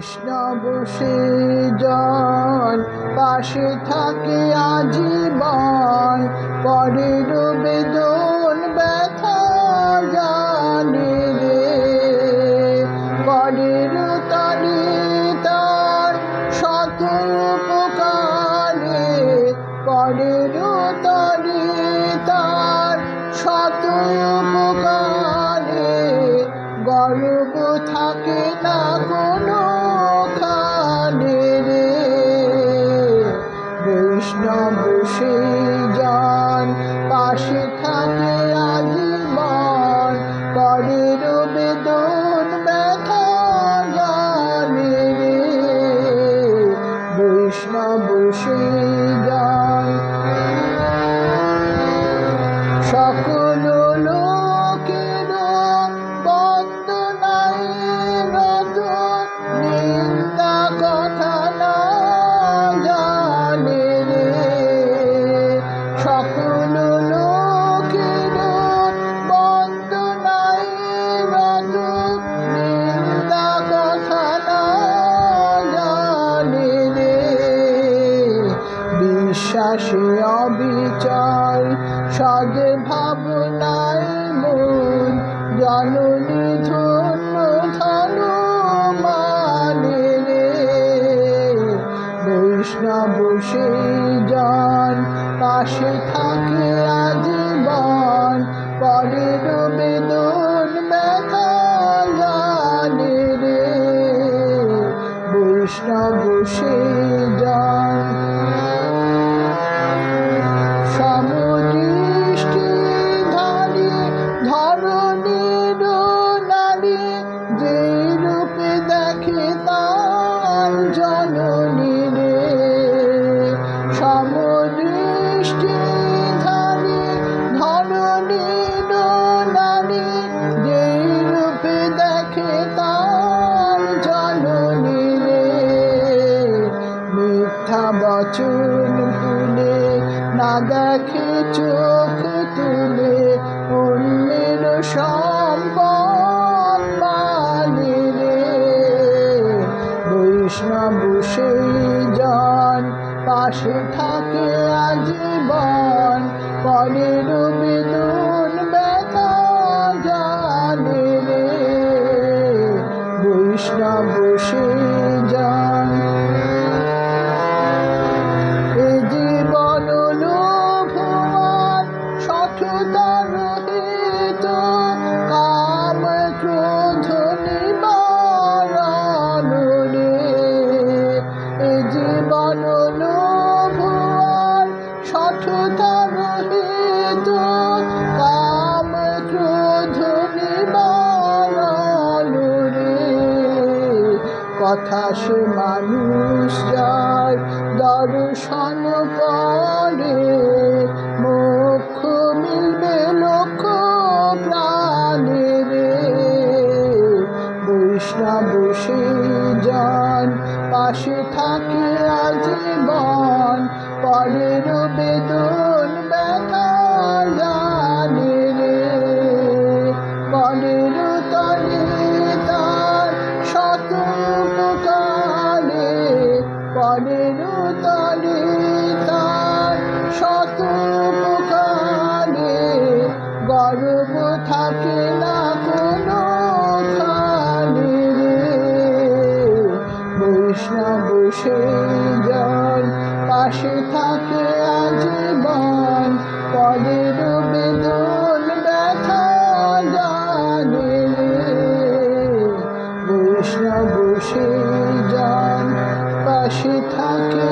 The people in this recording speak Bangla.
বৈষ্ণব সেজন পাশে থাকে আজীবন, পরের বেদন ব্যথা জানে রে। পরের তরে তার শত উপকারে, পরের তরে তার শত উপকারে, গর্ব থাকে না কোনো খানে রে। বৈষ্ণব সেজন পাশে থাকে আজীবন, পরের বেদন ব্যথা জানে রে। বৈষ্ণব সেজন সকল লোকের বন্দনায় রত, নিন্দা কথা না জানে রে। সকল লোকের বন্দনায় রত, নিন্দা কথা না জানে রে। বিশ্বাসে অবিচল সদ ভাবনায় মন, জননী ধন্য ধন মানে রে। বৈষ্ণব সেজন পাশে থাকে আজীবন, পরের বেদন ব্যথা জানে রে। বৈষ্ণব সেজন সমদৃষ্টি ধারী ধরণীর নারী, যে রূপে দেখে তার জননী রে। সমদৃষ্টি ধারী ধরণীর নারী, যে রূপে দেখে তার জননী রে। মিথ্যা বচন ভুলে না দেখে চোখ তুলে, অন্যের সম্পদ মানে রে। বৈষ্ণব সেজন পাশে থাকে আজীবন, পরের বেদন ব্যথা জানে রে। বৈষ্ণব সেজন এ জীবন লোভবান সততার রহিত, কাম ক্রোধ নিবারণ রে। এ জীবন লোভবান সততার রহিত, কাম ক্রোধ নিবারণ রে। কথা সে মানুষ যার দর্শন পরে, মোক্ষ মিলবে লোক প্রাণে রে। বৈষ্ণব সেজন পাশে থাকে আজীবন, পরের বেদন ব্যথা জানে রে। পরের তরে তার শত উপকারে, পরের তরে তার শত উপকারে, গর্ব থাকে না কোনো খানে রে। বৈষ্ণব সেজন পাশে থাকে আজীবন, পরের বেদন ব্যথা জানে রে। বৈষ্ণব সেজন পাশে থাকে